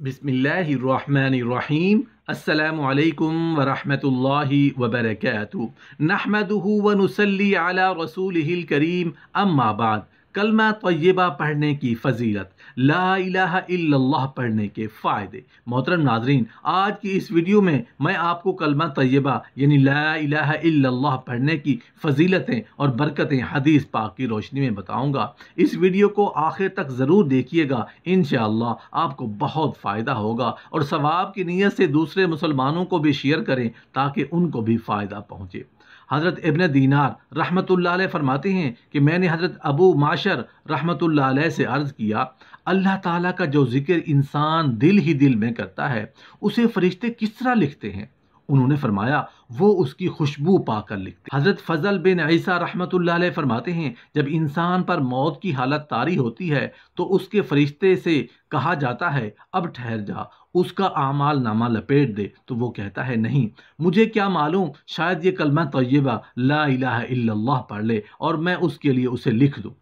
बिस्मिल्लाहिर्रहमानिर्रहीम। अस्सलामु अलैकुम वरहमतुल्लाहि वबरकातुहू। नहमदुहु व नुसल्ली अला रसूलिहिल करीम। अम्मा बाद। कलमा तय्यबा पढ़ने की फजीलत, ला इलाहा इल्लल्लाह पढ़ने के फ़ायदे। मोहतरम नाज़रीन, आज की इस वीडियो में मैं आपको कलमा तय्यबा यानी ला इलाहा इल्लल्लाह पढ़ने की फजीलतें और बरकतें हदीस पाक की रोशनी में बताऊंगा। इस वीडियो को आखिर तक ज़रूर देखिएगा, इंशाअल्लाह आपको बहुत फ़ायदा होगा। और सवाब की नीयत से दूसरे मुसलमानों को भी शेयर करें ताकि उनको भी फ़ायदा पहुँचे। हज़रत इब्न दीनार रहमतुल्लाह अलैह फरमाते हैं कि मैंने हज़रत अबू माशर रहमतुल्लाह अलैह से अर्ज़ किया, अल्लाह ताला का जो जिक्र इंसान दिल ही दिल में करता है उसे फरिश्ते किस तरह लिखते हैं? उन्होंने फरमाया, वो उसकी खुशबू पाकर लिखते। हज़रत फजल बिन ईसा रहमतुल्लाह अलैह फरमाते हैं, जब इंसान पर मौत की हालत तारी होती है तो उसके फरिश्ते से कहा जाता है, अब ठहर जा, उसका आमाल नामा लपेट दे। तो वो कहता है, नहीं, मुझे क्या मालूम, शायद ये कलमा तय्यबा ला इलाहा इल्लल्लाह पढ़ ले और मैं उसके लिए उसे लिख दूँ।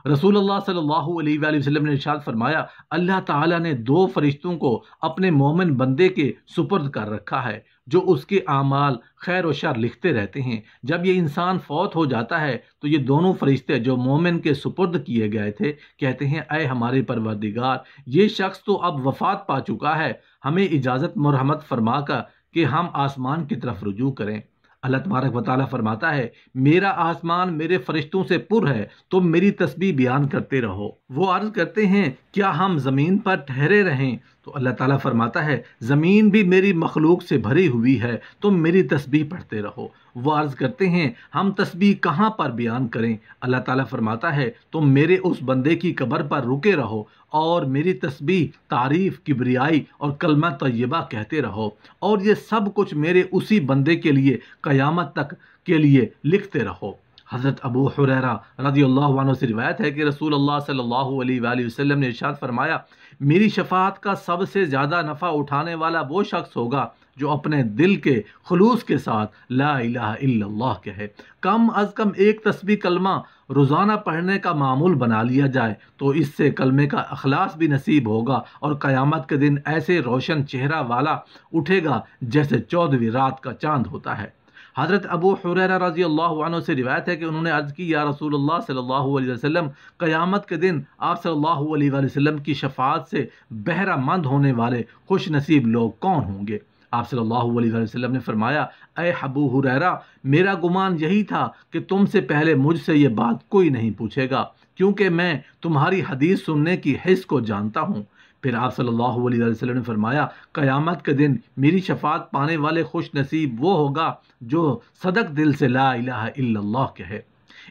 रसूलुल्लाह सल्लल्लाहु अलैहि वसल्लम ने इरशाद फरमाया, अल्लाह ताला ने दो फरिश्तों को अपने मोमिन बंदे के सुपुर्द कर रखा है जो उसके आमाल खैर और शर लिखते रहते हैं। जब ये इंसान फौत हो जाता है तो ये दोनों फरिश्ते जो मोमिन के सुपुर्द किए गए थे कहते हैं, ऐ हमारे परवरदिगार, ये शख्स तो अब वफात पा चुका है, हमें इजाज़त मरहमत फरमा कर कि हम आसमान की तरफ रुजू करें। अल्लाह तबारक व तआला फरमाता है, मेरा आसमान मेरे फरिश्तों से पुर है, तुम मेरी तस्बीह बयान करते रहो। वो अर्ज करते हैं, क्या हम ज़मीन पर ठहरे रहें? तो अल्लाह ताला फरमाता है, ज़मीन भी मेरी मखलूक से भरी हुई है, तुम मेरी तस्बीह पढ़ते रहो। वो अर्ज़ करते हैं, हम तस्बीह कहाँ पर बयान करें? अल्लाह ताला फरमाता है, तुम मेरे उस बंदे की कब्र पर रुके रहो और मेरी तस्बीह, तारीफ़, किबरियाई और कलमा तय्यबा कहते रहो, और ये सब कुछ मेरे उसी बंदे के लिए क़यामत तक के लिए लिखते रहो। हज़रत अबू हुरैरा रज़ियल्लाहु अन्हु से रिवायत है कि रसूलुल्लाह सल्लल्लाहु अलैहि वसल्लम ने इरशाद फरमाया, मेरी शफाअत का सबसे ज़्यादा नफ़ा उठाने वाला वो शख्स होगा जो अपने दिल के खुलूस के साथ ला इलाहा इल्लल्लाह कहे। कम अज़ कम एक तस्बीह कलमा रोज़ाना पढ़ने का मामूल बना लिया जाए तो इससे कलमे का अखलास भी नसीब होगा और क़यामत के दिन ऐसे रोशन चेहरा वाला उठेगा जैसे 14वीं रात का चांद होता है। हज़रत अबू हुरैरा रज़ियल्लाहु अन्हु से रिवायत है कि उन्होंने अर्ज़ की, या रसूलुल्लाह सल्लल्लाहु अलैहि वसल्लम, क़यामत के दिन आप सल्लल्लाहु अलैहि वसल्लम की शफ़ाअत से बहरा मंद होने वाले खुश नसीब लोग कौन होंगे? आप सल्लल्लाहु अलैहि वसल्लम ने फरमाया, ऐ अबू हुरैरा, मेरा गुमान यही था कि तुमसे पहले मुझसे ये बात कोई नहीं पूछेगा, क्योंकि मैं तुम्हारी हदीस सुनने की हिस्स को जानता हूँ। फिर आप सल्लल्लाहु अलैहि वसल्लम ने फरमाया, क़यामत के दिन मेरी शफाअत पाने वाले खुश नसीब वो होगा जो सदक दिल से ला इलाहा इल्लल्लाह कहे।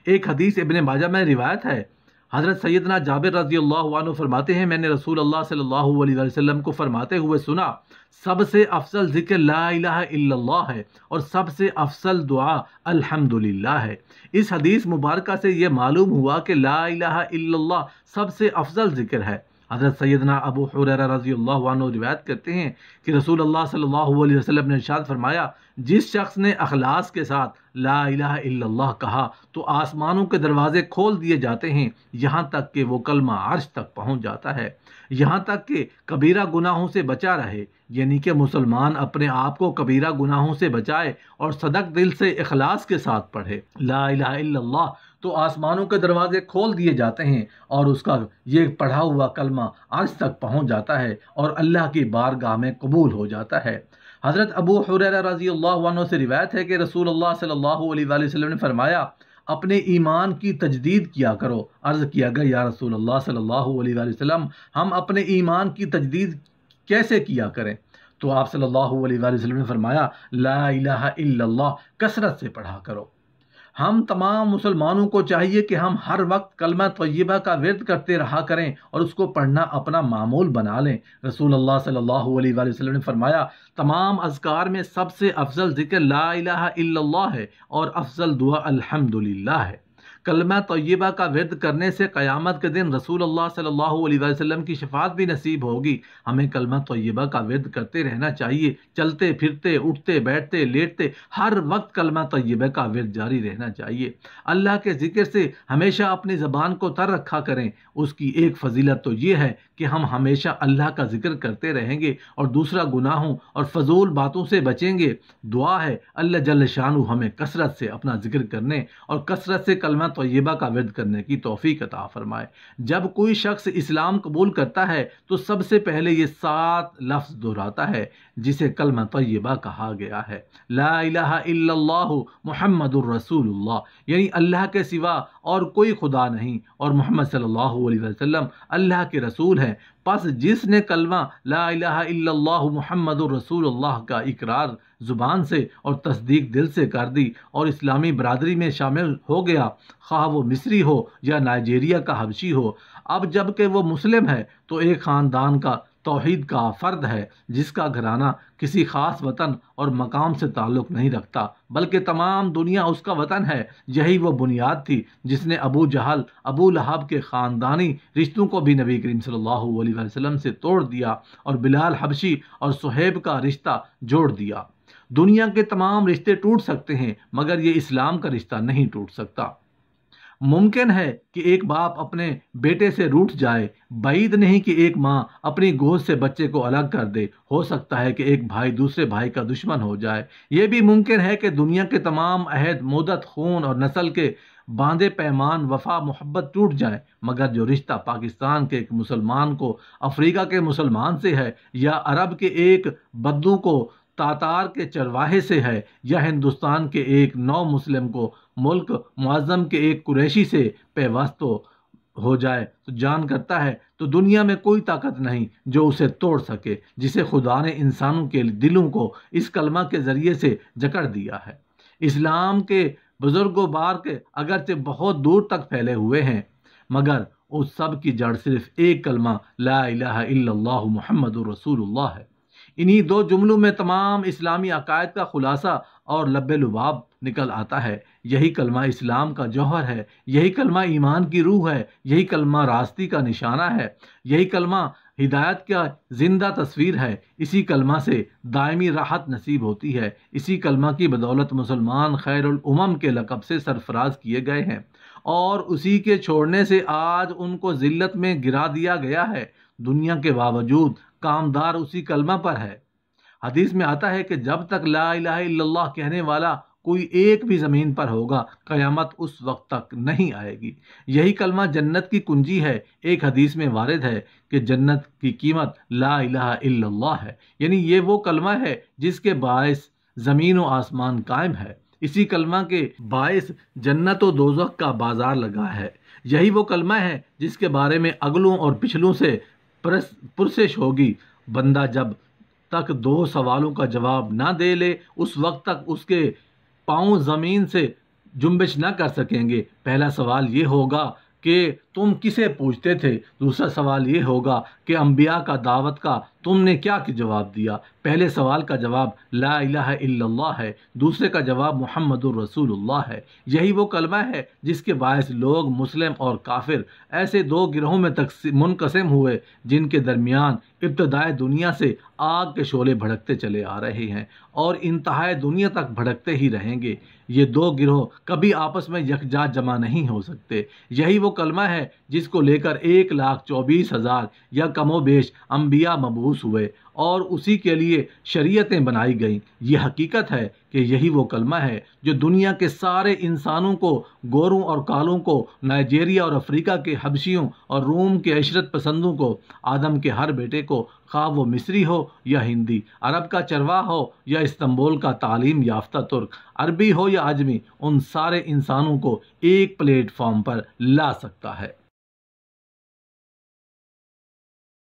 एक हदीस इब्न माजा में रिवायत है, हज़रत सैयदना जाबिर रज़ियल्लाहु अन्हु फरमाते हैं, मैंने रसूलुल्लाह सल्लल्लाहु अलैहि वसल्लम को फरमाते हुए सुना, सबसे अफसल ज़िक्र ला इलाहा इल्लल्लाह है और सबसे अफसल दुआ अल्हम्दुलिल्लाह है। इस हदीस मुबारका से ये मालूम हुआ कि ला इलाहा इल्लल्लाह सबसे अफसल ज़िक्र है। हज़रत सैयदना अबू हुरैरा रज़ियल्लाहु अन्हु रिवायत करते हैं कि रसूलुल्लाह सल्लल्लाहु अलैहि वसल्लम ने इरशाद फरमाया, जिस शख्स ने अखलास के साथ ला इलाहा इल्लल्लाह कहा तो आसमानों के दरवाजे खोल दिए जाते हैं, यहाँ तक कि वो कलमा अर्श तक पहुँच जाता है, यहाँ तक कि कबीरा गुनाहों से बचा रहे। यानी कि मुसलमान अपने आप को कबीरा गुनाहों से बचाए और सदक दिल से इखलास के साथ पढ़े ला इलाहा इल्लल्लाह, तो आसमानों के दरवाजे खोल दिए जाते हैं और उसका ये पढ़ा हुआ कलमा अर्श तक पहुँच जाता है और अल्लाह की बारगाह में कबूल हो जाता है। हज़रत अबू हुरैरा रज़ियल्लाहु अन्हु से रिवायत है कि रसूलुल्लाह सल्लल्लाहु अलैहि वसल्लम ने फरमाया, अपने ईमान की तजदीद किया करो। अर्ज़ किया गया, या रसूलुल्लाह सल्लल्लाहु अलैहि वसल्लम, हम अपने ईमान की तजदीद कैसे किया करें? तो आप सल्लल्लाहु अलैहि वसल्लम ने फरमाया, ला इलाहा इल्लल्लाह कसरत से पढ़ा करो। हम तमाम मुसलमानों को चाहिए कि हम हर वक्त कलमा तय्यबा का विर्द करते रहा करें और उसको पढ़ना अपना मामूल बना लें। रसूलुल्लाह सल्लल्लाहु अलैहि वसल्लम ने फरमाया, तमाम अज़कार में सबसे अफजल ज़िक्र ला इलाहा इल्लल्लाह है और अफजल दुआ अल्हम्दुलिल्लाह है। کلمہ طیبہ کا ورد کرنے سے قیامت کے دن رسول اللہ صلی اللہ علیہ وسلم کی شفاعت بھی نصیب ہوگی۔ ہمیں کلمہ طیبہ کا ورد کرتے رہنا چاہیے، چلتے پھرتے، اٹھتے بیٹھتے، لیٹتے، ہر وقت کلمہ طیبہ کا ورد جاری رہنا چاہیے۔ اللہ کے ذکر سے ہمیشہ اپنی زبان کو تر رکھا کریں۔ اس کی ایک فضیلت تو یہ ہے کہ ہم ہمیشہ اللہ کا ذکر کرتے رہیں گے اور دوسرا گناہوں اور فضول باتوں سے بچیں گے۔ دعا ہے اللہ جل شانہ ہمیں کثرت سے اپنا ذکر کرنے اور کثرت سے کلمہ طیبہ کا ورد کرنے کی توفیق عطا فرمائے۔ جب کوئی شخص اسلام قبول کرتا ہے تو سب سے پہلے یہ 7 لفظ دہراتا ہے جسے کلمہ طیبہ کہا گیا ہے۔ لا الہ الا اللہ محمد الرسول اللہ، یعنی اللہ کے سوا اور کوئی خدا نہیں اور محمد صلی اللہ علیہ وسلم اللہ کے رسول ہیں۔ پس جس نے کلمہ لا الہ الا اللہ محمد الرسول اللہ کا اقرار زبان سے اور تصدیق دل سے کر دی اور اسلامی برادری میں شامل ہو گیا، خواہ وہ مصری ہو یا نائجیریا کا حبشی ہو، اب جب کہ وہ مسلم ہے تو ایک خاندان کا توحید کا فرد ہے جس کا گھرانہ کسی خاص وطن اور مقام سے تعلق نہیں رکھتا بلکہ تمام دنیا اس کا وطن ہے۔ یہی وہ بنیاد تھی جس نے ابو جہل، ابو لہب کے خاندانی رشتوں کو بھی نبی کریم صلی اللہ علیہ وسلم سے توڑ دیا اور بلال حبشی اور صہیب کا رشتہ جوڑ دیا۔ دنیا کے تمام رشتے ٹوٹ سکتے ہیں مگر یہ اسلام کا رشتہ نہیں ٹوٹ سکتا۔ ممکن ہے کہ ایک باپ اپنے بیٹے سے روٹھ جائے، بعید نہیں کہ ایک ماں اپنی گود سے بچے کو الگ کر دے، ہو سکتا ہے کہ ایک بھائی دوسرے بھائی کا دشمن ہو جائے، یہ بھی ممکن ہے کہ دنیا کے تمام عہد، مدت، خون اور نسل کے باندھے پیمان، وفا، محبت ٹوٹ جائے، مگر جو رشتہ پاکستان کے ایک مسلمان کو افریقہ کے مسلمان سے ہے، یا عرب کے ایک بدو کو تاتار کے چرواہے سے ہے، یا ہندوستان کے ایک نو مسلم کو ملک معظم کے ایک قریشی سے پیوست ہو جائے تو جان کرتا ہے تو دنیا میں کوئی طاقت نہیں جو اسے توڑ سکے، جسے خدا نے انسانوں کے دلوں کو اس کلمہ کے ذریعے سے جکڑ دیا ہے۔ اسلام کے بزرگ و بار کے اگرچہ بہت دور تک پھیلے ہوئے ہیں مگر اس سب کی جڑ صرف ایک کلمہ لا الہ الا اللہ محمد الرسول اللہ ہے۔ انہی 2 جملوں میں تمام اسلامی عقائد کا خلاصہ اور لب لباب نکل آتا ہے۔ یہی کلمہ اسلام کا جوہر ہے، یہی کلمہ ایمان کی روح ہے، یہی کلمہ راستی کا نشانہ ہے، یہی کلمہ ہدایت کا زندہ تصویر ہے۔ اسی کلمہ سے دائمی راحت نصیب ہوتی ہے۔ اسی کلمہ کی بدولت مسلمان خیر الامم کے لقب سے سرفراز کیے گئے ہیں اور اسی کے چھوڑنے سے آج ان کو ذلت میں گرا دیا گیا ہے۔ دنیا کے باوجود کامدار اسی کلمہ پر ہے۔ حدیث میں آتا ہے کہ جب تک لا الہ الا اللہ کہنے والا کوئی ایک بھی زمین پر ہوگا قیامت اس وقت تک نہیں آئے گی۔ یہی کلمہ جنت کی کنجی ہے۔ ایک حدیث میں وارد ہے کہ جنت کی قیمت لا الہ الا اللہ ہے، یعنی یہ وہ کلمہ ہے جس کے باعث زمین و آسمان قائم ہے۔ اسی کلمہ کے باعث جنت و دوزخ کا بازار لگا ہے۔ یہی وہ کلمہ ہے جس کے بارے میں اگلوں اور پچھلوں سے پرسش ہوگی۔ بندہ جب تک 2 سوالوں کا جواب نہ دے لے اس وقت تک اس کے پاؤں زمین سے جنبش نہ کر سکیں گے۔ پہلا سوال یہ ہوگا کہ تم کسے پوچھتے تھے، دوسرا سوال یہ ہوگا کہ انبیاء کا دعوت کا تم نے کیا جواب دیا۔ پہلے سوال کا جواب لا الہ الا اللہ ہے، دوسرے کا جواب محمد الرسول اللہ ہے۔ یہی وہ کلمہ ہے جس کے باعث لوگ مسلم اور کافر ایسے 2 گروہوں میں منقسم ہوئے جن کے درمیان ابتدائے دنیا سے آگ کے شعلے بھڑکتے چلے آ رہے ہیں اور انتہائے دنیا تک بھڑکتے ہی رہیں گے۔ یہ 2 گروہ کبھی آپس میں یکجا جمع نہیں ہو سکتے۔ یہی وہ کلمہ ہے جس کو لے کر 1,24,000 یا کم و بیش انبیاء مبعوث ہوئے اور اسی کے لیے شریعتیں بنائی گئیں۔ یہ حقیقت ہے کہ یہی وہ کلمہ ہے جو دنیا کے سارے انسانوں کو، گوروں اور کالوں کو، نائجیریا اور افریقہ کے حبشیوں اور روم کے عشرت پسندوں کو، آدم کے ہر بیٹے کو، خواہ وہ مصری ہو یا ہندی، عرب کا چرواہ ہو یا استنبول کا تعلیم یافتہ ترک، عربی ہو یا عجمی، ان سارے انسانوں کو ایک پلیٹ فارم پر لا سکتا ہے۔